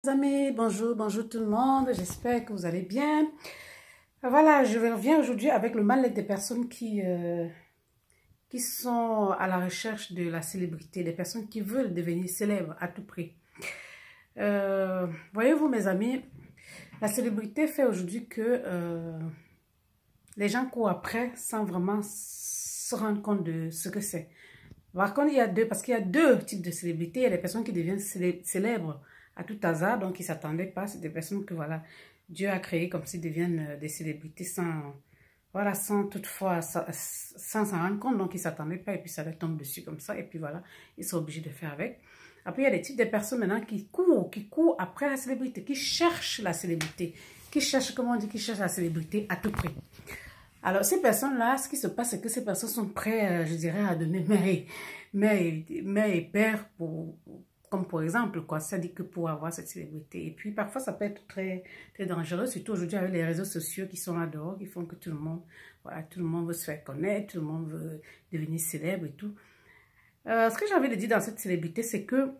Amis, bonjour, bonjour tout le monde, j'espère que vous allez bien. Voilà, je reviens aujourd'hui avec le mal-être des personnes qui sont à la recherche de la célébrité, des personnes qui veulent devenir célèbres à tout prix. Voyez-vous mes amis, la célébrité fait aujourd'hui que les gens courent après sans vraiment se rendre compte de ce que c'est. Par contre, parce qu'il y a deux types de célébrités. Il y a des personnes qui deviennent célèbres à tout hasard, donc ils ne s'attendaient pas. C'est des personnes que voilà, Dieu a créées comme s'ils deviennent des célébrités voilà, sans toutefois, sans s'en rendre compte. Donc ils ne s'attendaient pas et puis ça leur tombe dessus comme ça. Et puis voilà, ils sont obligés de faire avec. Après, il y a des types de personnes maintenant qui courent après la célébrité, qui cherchent la célébrité, qui cherchent, comment on dit, qui cherchent la célébrité à tout prix. Alors, ces personnes-là, ce qui se passe, c'est que ces personnes sont prêtes, je dirais, à donner mère et père, comme pour exemple, quoi. Ça dit que pour avoir cette célébrité. Et puis, parfois, ça peut être très, très dangereux, surtout aujourd'hui avec les réseaux sociaux qui sont là dehors, qui font que tout le monde, voilà, tout le monde veut se faire connaître, tout le monde veut devenir célèbre et tout. Ce que j'ai envie de dire dans cette célébrité, c'est que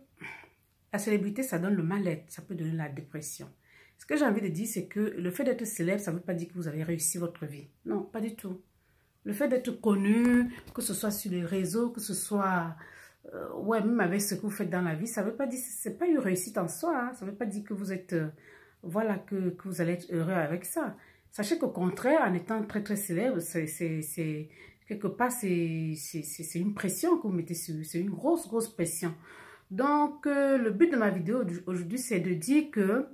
la célébrité, ça donne le mal-être, ça peut donner la dépression. Ce que j'ai envie de dire, c'est que le fait d'être célèbre, ça ne veut pas dire que vous avez réussi votre vie. Non, pas du tout. Le fait d'être connu, que ce soit sur les réseaux, que ce soit, ouais, même avec ce que vous faites dans la vie, ça ne veut pas dire, c'est pas une réussite en soi. Hein. Ça ne veut pas dire que vous êtes, voilà, que vous allez être heureux avec ça. Sachez qu'au contraire, en étant très, très célèbre, quelque part, c'est une pression que vous mettez sur, c'est une grosse, grosse pression. Donc, le but de ma vidéo aujourd'hui, c'est de dire que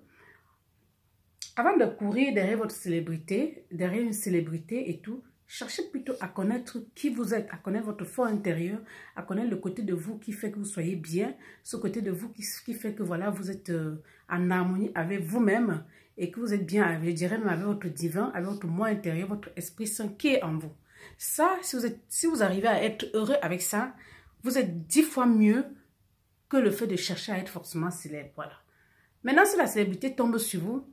avant de courir derrière votre célébrité, derrière une célébrité et tout, cherchez plutôt à connaître qui vous êtes, à connaître votre fort intérieur, à connaître le côté de vous qui fait que vous soyez bien, ce côté de vous qui fait que voilà, vous êtes en harmonie avec vous-même et que vous êtes bien, je dirais même avec votre divin, avec votre moi intérieur, votre esprit saint qui est en vous. Ça, si vous arrivez à être heureux avec ça, vous êtes 10 fois mieux que le fait de chercher à être forcément célèbre. Voilà. Maintenant, si la célébrité tombe sur vous,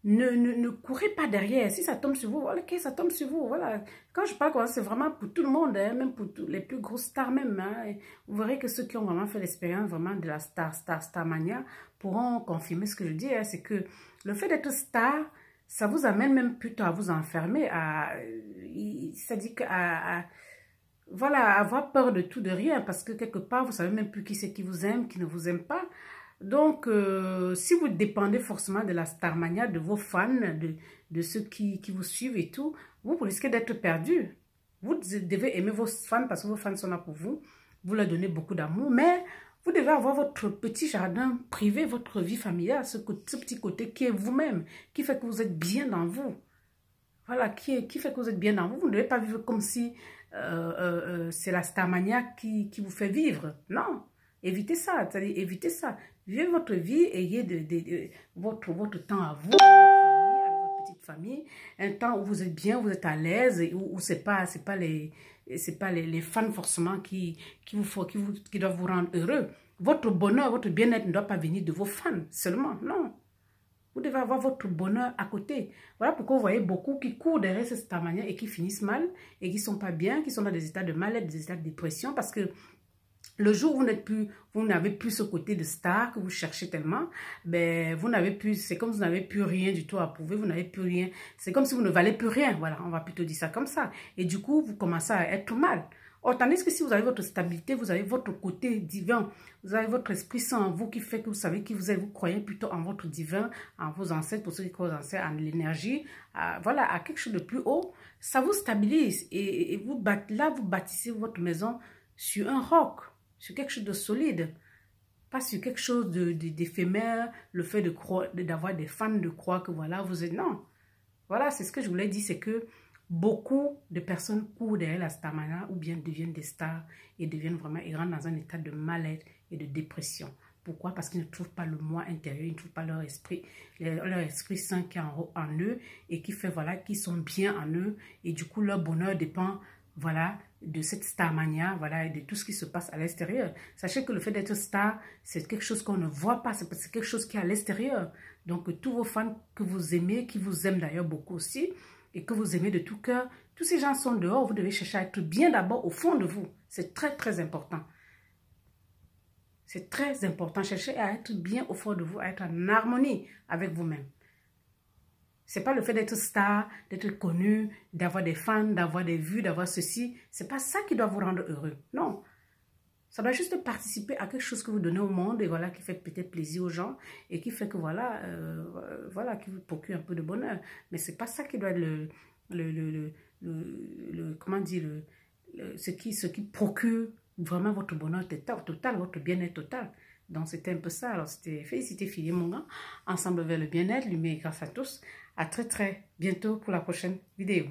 ne courez pas derrière. Si ça tombe sur vous, voilà, ok, ça tombe sur vous. Voilà. Quand je parle comme ça, c'est vraiment pour tout le monde, hein, même pour les plus grosses stars même. Hein. Vous verrez que ceux qui ont vraiment fait l'expérience vraiment de la starmania pourront confirmer ce que je dis. Hein, c'est que le fait d'être star, ça vous amène même plutôt à vous enfermer, c'est-à-dire voilà, avoir peur de tout, de rien, parce que quelque part, vous savez même plus qui c'est qui vous aime, qui ne vous aime pas. Donc, si vous dépendez forcément de la starmania, de vos fans, de ceux qui vous suivent et tout, vous risquez d'être perdu. Vous devez aimer vos fans parce que vos fans sont là pour vous. Vous leur donnez beaucoup d'amour, mais vous devez avoir votre petit jardin privé, votre vie familiale, ce petit côté qui est vous-même, qui fait que vous êtes bien dans vous. Voilà, qui fait que vous êtes bien dans vous. Vous ne devez pas vivre comme si c'est la starmania qui vous fait vivre. Non, évitez ça, c'est-à-dire évitez ça. Vivez votre vie, ayez votre temps à vous, avec votre petite famille, un temps où vous êtes bien, vous êtes à l'aise, où c'est pas les fans forcément qui doivent vous rendre heureux. Votre bonheur, votre bien-être ne doit pas venir de vos fans seulement, non. Vous devez avoir votre bonheur à côté. Voilà pourquoi vous voyez beaucoup qui courent derrière cette starmania et qui finissent mal et qui ne sont pas bien, qui sont dans des états de mal-être, des états de dépression parce que le jour où vous n'avez plus ce côté de star que vous cherchez tellement, ben vous n'avez plus, c'est comme si vous n'avez plus rien du tout à prouver, vous n'avez plus rien. C'est comme si vous ne valez plus rien, voilà, on va plutôt dire ça comme ça. Et du coup, vous commencez à être mal. Or, tandis que si vous avez votre stabilité, vous avez votre côté divin, vous avez votre esprit saint en vous qui fait que vous savez qui vous êtes, vous croyez plutôt en votre divin, en vos ancêtres, pour ceux qui croient aux ancêtres, en l'énergie, voilà, à quelque chose de plus haut, ça vous stabilise. Et là, vous bâtissez votre maison sur un roc, sur quelque chose de solide, pas sur quelque chose d'éphémère, le fait d'avoir des fans de croire que voilà, vous êtes... Non, voilà, c'est ce que je voulais dire, c'est que beaucoup de personnes courent derrière la starmania ou bien deviennent des stars et deviennent vraiment, ils rentrent dans un état de mal-être et de dépression. Pourquoi? Parce qu'ils ne trouvent pas le moi intérieur, ils ne trouvent pas leur esprit saint qui est en eux et qui fait, voilà, qu'ils sont bien en eux et du coup leur bonheur dépend, voilà, de cette starmania, voilà, et de tout ce qui se passe à l'extérieur. Sachez que le fait d'être star, c'est quelque chose qu'on ne voit pas, c'est quelque chose qui est à l'extérieur. Donc tous vos fans que vous aimez, qui vous aiment d'ailleurs beaucoup aussi, et que vous aimez de tout cœur, tous ces gens sont dehors, vous devez chercher à être bien d'abord au fond de vous. C'est très, très important. C'est très important. Cherchez à être bien au fond de vous, à être en harmonie avec vous-même. C'est pas le fait d'être star, d'être connu, d'avoir des fans, d'avoir des vues, d'avoir ceci. C'est pas ça qui doit vous rendre heureux. Non. Ça doit juste participer à quelque chose que vous donnez au monde et voilà, qui fait peut-être plaisir aux gens et qui fait que voilà, voilà, qui vous procure un peu de bonheur. Mais c'est pas ça qui doit être comment dire, ce qui procure vraiment votre bonheur total, votre bien-être total. Donc, c'était un peu ça. Alors, c'était Félicité Fillé, mon gars. Ensemble vers le bien-être, lumière et grâce à tous. À très, très bientôt pour la prochaine vidéo.